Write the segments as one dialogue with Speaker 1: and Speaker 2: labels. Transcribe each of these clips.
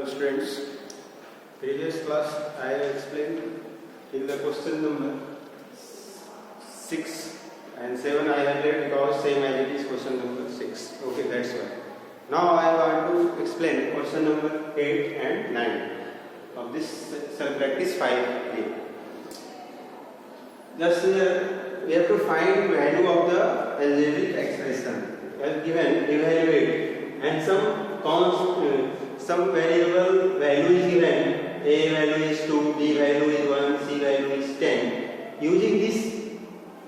Speaker 1: Hello students, previous class I have explained in the question number 6 and 7 I have read because same as it is question number 6. Okay, that's why. Now I want to explain question number 8 and 9 of this self practice 5a. Just we have to find value of the algebraic expression as given, evaluate, and some variable value is given. A value is 2, B value is 1, C value is 10. Using this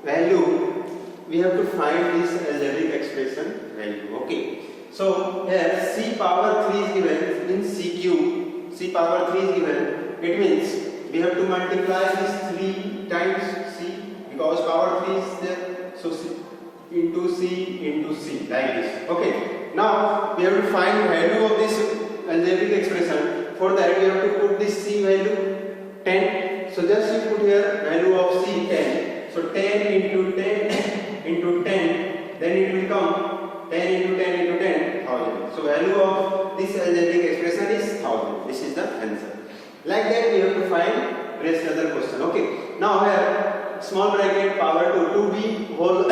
Speaker 1: value, we have to find this algebraic expression value. Okay. So here C power 3 is given in C cube. C power 3 is given. It means we have to multiply this 3 times C because power 3 is there. So C into C like this. Okay. Now we have to find value of this algebraic expression. For that we have to put this C value 10. So just you put here value of C 10. So 10 into 10 into 10, then it will come 10 into 10 into 10, 1000. So value of this algebraic expression is 1000. This is the answer. Like that we have to find rest other question. Okay. Now here small bracket power 2, 2b whole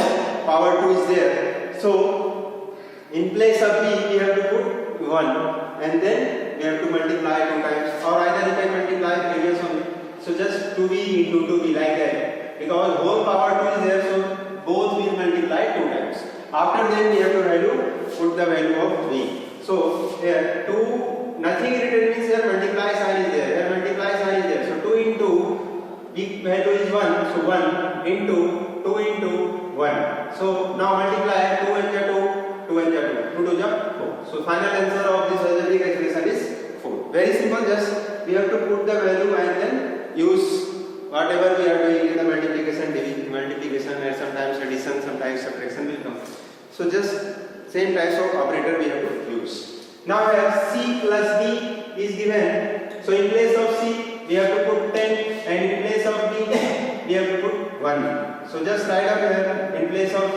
Speaker 1: power 2 is there. So in place of b we have to put 1 and then we have to multiply 2 times, or either you can multiply previous one. So just 2b into 2b like that, because whole power 2 is there, so both will multiply 2 times. After that we have to put the value of b. So here 2, nothing written means here multiply sign is there, here multiply sign is there. So 2 into b value is 1, so 1 into 2 into 1. So now multiply 2 and 2, 2 and 2, 2 to 4. So final answer of this algebraic expression is 4. Very simple, just we have to put the value and then use whatever we are doing in the multiplication, division, multiplication, and sometimes addition, sometimes subtraction will come. So just same types of operator we have to use. Now here C plus D is given. So in place of C we have to put 10 and in place of D we have to put 1. So just write up here in place of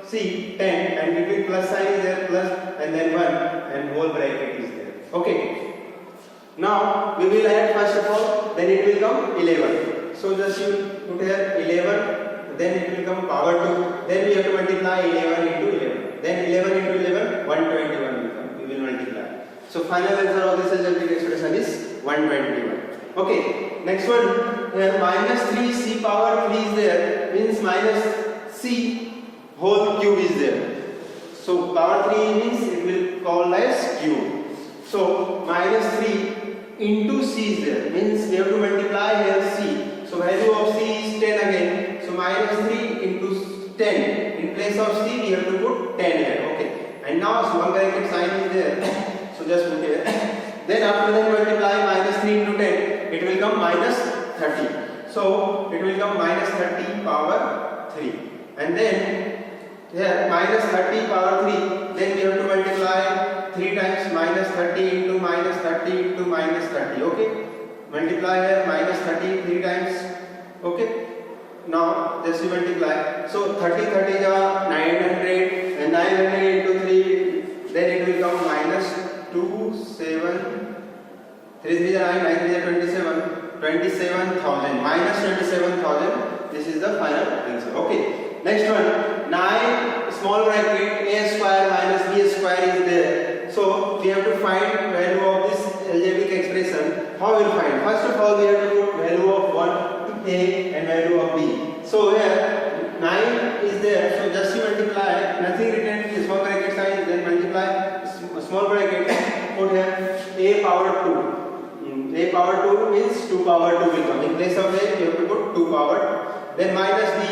Speaker 1: C 10 and between plus sign is there, plus and then 1 and whole bracket is there. Okay. Now we will add first of all, then it will come 11. So just you put here 11, then it will come power 2, then we have to multiply 11 into 11. Then 11 into 11, 121 will come, we will multiply. So final answer of this algebraic expression is 121. Okay, next one, here minus 3c power 3 is there, means minus c whole cube is there. So power 3 means it will call as cube. So minus 3 into c is there, means we have to multiply here c. So value of c is 10 again. So minus 3 into 10. In place of c we have to put 10 here. Okay. And now small bracket sign is there. So just put here. Then after that multiply minus 3 into 10. It will come minus 30. So it will come minus 30 power 3. And then here minus 30 power 3. Then we have to multiply 3 times minus 30 into minus 30 into minus 30. Okay. Multiply here minus 30 3 times. Okay. Now just you multiply. So 30 30 is 900 and 900 into 3. Then it will come minus 2 7 3 3 is 9 9 3 is 27,000 minus 27,000. This is the final answer. Okay. Next one, 9 small bracket a square minus b square is there. So we have to find value of this algebraic expression. How we will find? First of all we have to put value of 1 a and value of b. So here 9 is there. So just you multiply. Nothing written in small bracket sign. Then multiply small bracket. Put here a power 2. A power 2 means 2 power 2 will come. In place of a, you have to put 2 power. Then minus b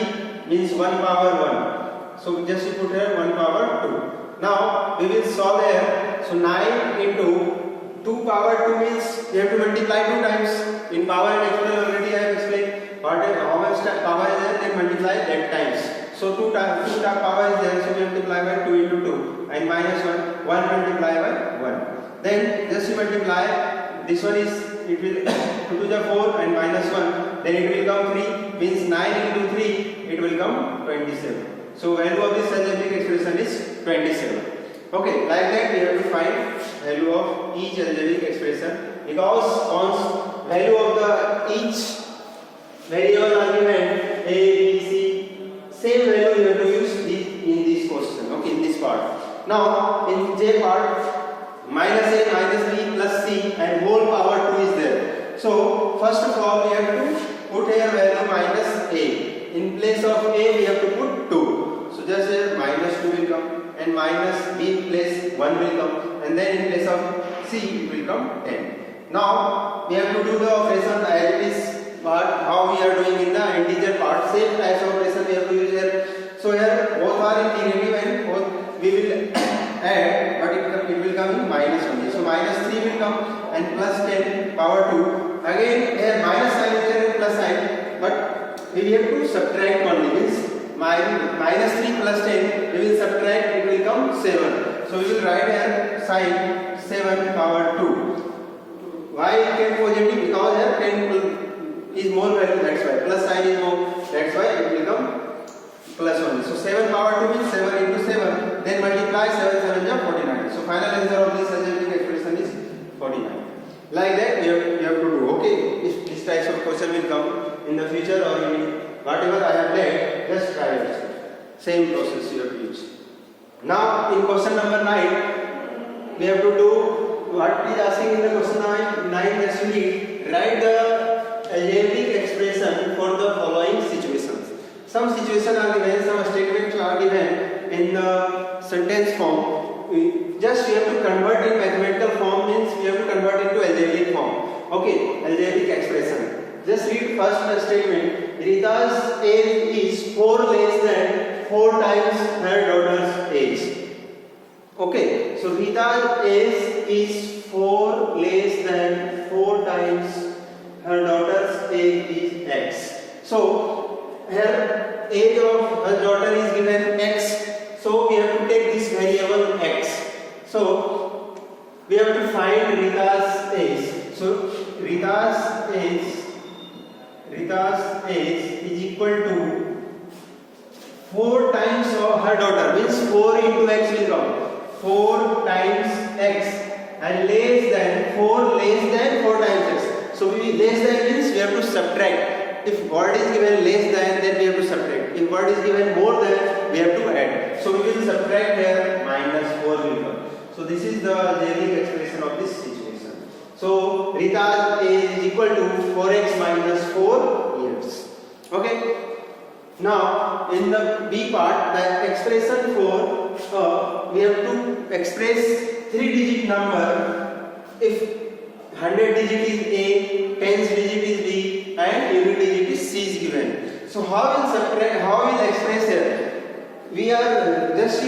Speaker 1: means 1 power 1. So just you put here 1 power 2. Now we will solve here. So 9 into 2 power 2 means we have to multiply 2 times. In power and exponent already I have explained how much power is there, then multiply that times. So 2 power is there, so we multiply by 2 into 2 and minus 1 multiply by 1. Then just you multiply. This one is, it will 2 to the 4 and minus 1, then it will come 3, means 9 into 3, it will come 27. So value of this algebraic expression is 27. Okay, like that we have to find value of each algebraic expression, because value of the each variable argument a, b, c, same value you have to use in this question. Okay, in this part. Now in j part, minus a, minus b plus c and whole power 2 is there. So first of all we have to put here value minus a. In place of a we have to put 2. So just here minus 2 will come, and minus b in place 1 will come, and then in place of c it will come 10. Now we have to do the operation as it is part how we are doing in the integer part. Same types of operation we have to use here. So here both are in negative and both we will add, but it will come in minus only. So minus 3 will come and plus 10 power 2. Again here minus sign is there and plus sign, but we have to subtract only. Means minus 3 plus 10 we will subtract, it will come 7. So we will write here sign 7 power 2. Why it can positive? Because here 10 is more value, that's why. Plus sign is more, that's why it will come plus only. So 7 power 2 means 7 into 7. Then multiply 7 7 is 49. So final answer of this algebraic expression is 49. Like that you have to do. Okay, if this types of question will come in the future, or whatever I have led, just try it. Same process you have to use. Now in question number 9, we have to do what is asking in the question 9 actually. Write the algebraic expression for the following situations. Some situations are given, some statements are given in the sentence form. Just we have to convert in mathematical form, means we have to convert into algebraic form. Okay, algebraic expression. Just read first the statement. Rita's age is 4 less than 4 times her daughter's age. Okay, so Rita's age is 4 less than 4 times her daughter's age is x. So her age of her daughter is given x. So we have to take this variable x. So we have to find Rita's age. So Rita's age is equal to 4 times of her daughter, means 4 into x will come 4 times x, and less than 4 times x. So we less than means we have to subtract. If word is given less than, then we have to subtract. If word is given more than, we have to add. So we will subtract here, minus 4 will come. So this is the algebraic expression of this situation. So Rita's age is equal to 4x minus 4 years. Okay. Now in the B part, the expression for we have to express 3-digit number. If 100 digit is A, 10th digit is B, and unit digit is C is given. So how will express here? We are just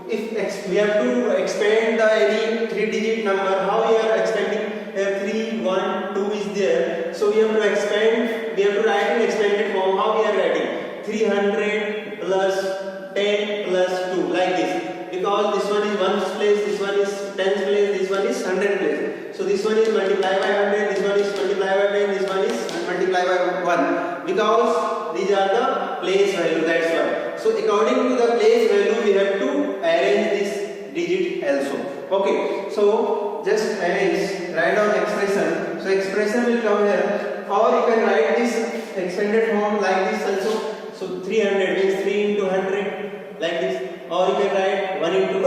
Speaker 1: if we have to expand the any 3-digit number, how we are expanding? 3, 1, 2 is there. So we have to expand. We have to write in expanded form. How we are writing? 300 plus 10 plus 2, like this. Because this one is 1's place, this one is 10's place, this one is 100 place. So this one is multiplied by 100, this one is multiplied by 10, this one is multiplied by 1. Because these are the place value, that's why. So according to the place value, we have to arrange this digit also. Okay, so just arrange, write down expression. So expression will come here, or you can write this expanded form like this also. So 300 means 3 into 100, like this. Or you can write 1 into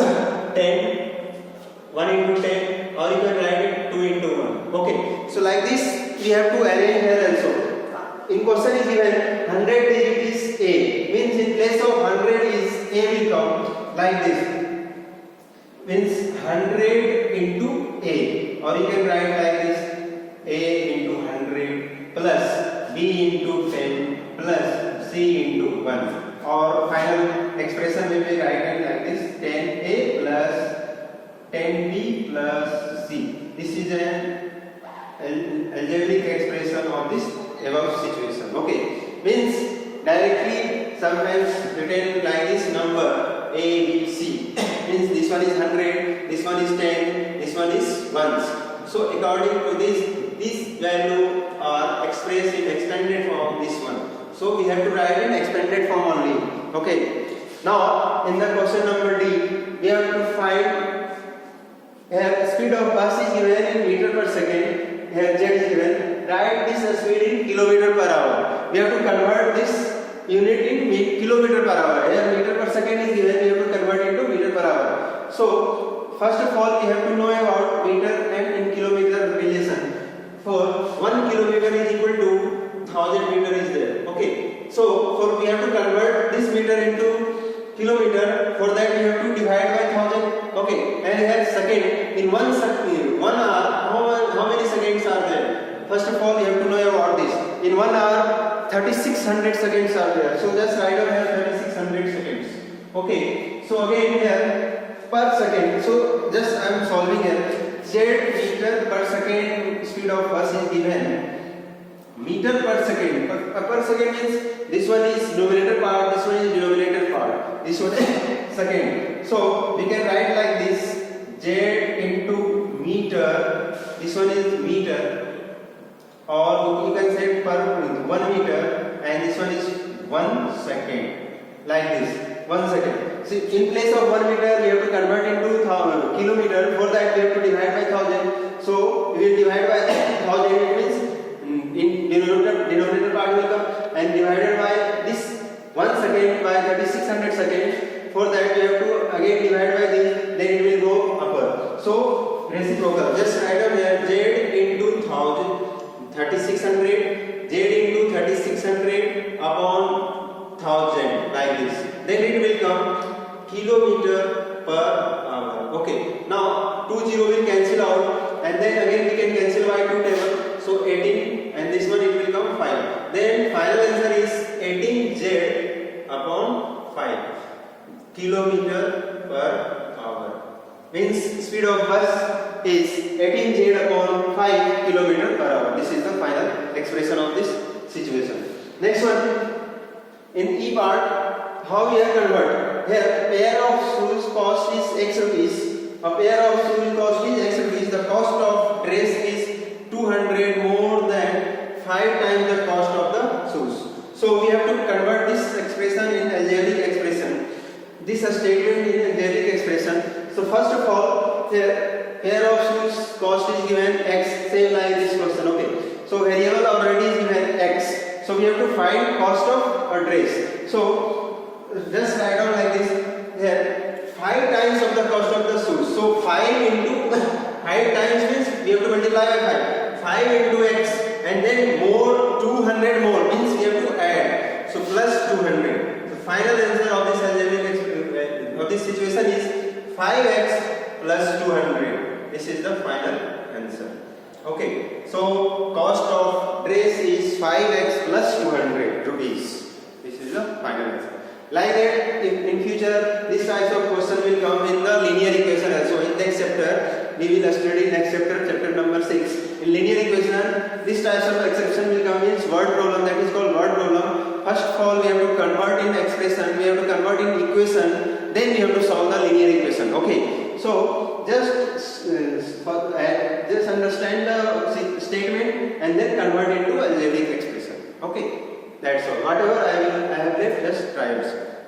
Speaker 1: 10, 1 into 10, or you can write it 2 into 1. Okay, so like this we have to arrange here also. In question is given 100 digit is A, means in place of 100 is A will come like this. Means 100 into A, or you can write like this, A into 100 plus B into 10 plus C into 1. Or final expression will be written like this, 10A plus 10B plus C. This is an algebraic expression of this above situation. Okay, means directly sometimes written like this number A, B, C. Means this one is 100, this one is 10, this one is 1s. So according to this value are expressed in expanded form, this one. So we have to write in expanded form only. Okay. Now in the question number D, we have to find speed of bus is given in meter per second. Here Z is given. Write this speed in kilometer per hour. We have to convert this unit in kilometer per hour. Here meter per second is given. We have to convert into meter per hour. So first of all, we have to know about meter and in kilometer relation. For 1 kilometer is equal to 1000 meter is there. Okay. So we have to convert this meter into kilometer. For that we have to divide by 1000. Okay. And here second, in 1 hour, how many seconds are there? First of all, you have to know about this. In 1 hour, 3600 seconds are there. So just write down here 3600 seconds. Okay. So again here per second. So just I am solving here. Z meter per second speed of bus is given. Meter per second. Per second means this one is numerator part, this one is denominator part. This one is second. So we can write like this. Z into meter. This one is meter. Or you can say per 1 meter, and this one is 1 second. Like this. 1 second. So in place of 1 meter, we have to convert into kilometer. For that, we have to divide by 1000. So we will divide by 1000. It means in denominator part will come, and divided by this 1 second by 3600 seconds. For that, we have to again divide by this. Then it will go upper. So reciprocal. Just write down here Z into 1000, 3600. Z into 3600 upon 1000 like this. Then it will come kilometer per hour. Okay. Now 20 will cancel out, and then again we can cancel by 2 table. So 18, and this one it will come 5. Then final answer is 18Z upon 5 kilometer per hour. Means speed of bus is 18Z upon 5 kilometer per hour. This is the final expression of this situation. Next one, in E part, how we are convert? Here, pair of shoes cost is X rupees. A pair of shoes cost is X rupees. The cost of dress is 200 more than 5 times the cost of the shoes. So we have to convert this expression in algebraic expression. This statement in algebraic expression. So first of all, here pair of shoes cost is given X, same like this question. Okay. So variable already is given X. So we have to find cost of a dress. So just write down like this. Here 5 times of the cost of the shoes. So 5 into 5 times means we have to multiply by 5. 5 into X, and then more 200 more means we have to add. So plus 200. The final answer of this algebraic of this situation is 5x plus 200. This is the final answer. Okay. So cost of dress is 5x plus 200 rupees. This is the final answer. Like that, if in future this types of question will come in the linear equation also. In next chapter, we will study next chapter, chapter number 6. In linear equation, this types of exception will come in word problem, that is called word problem. First of all, we have to convert in expression, we have to convert in equation, then we have to solve the linear equation. Okay. So just understand the statement and then convert into algebraic expression. Okay. That's all. Whatever I have left, just try it.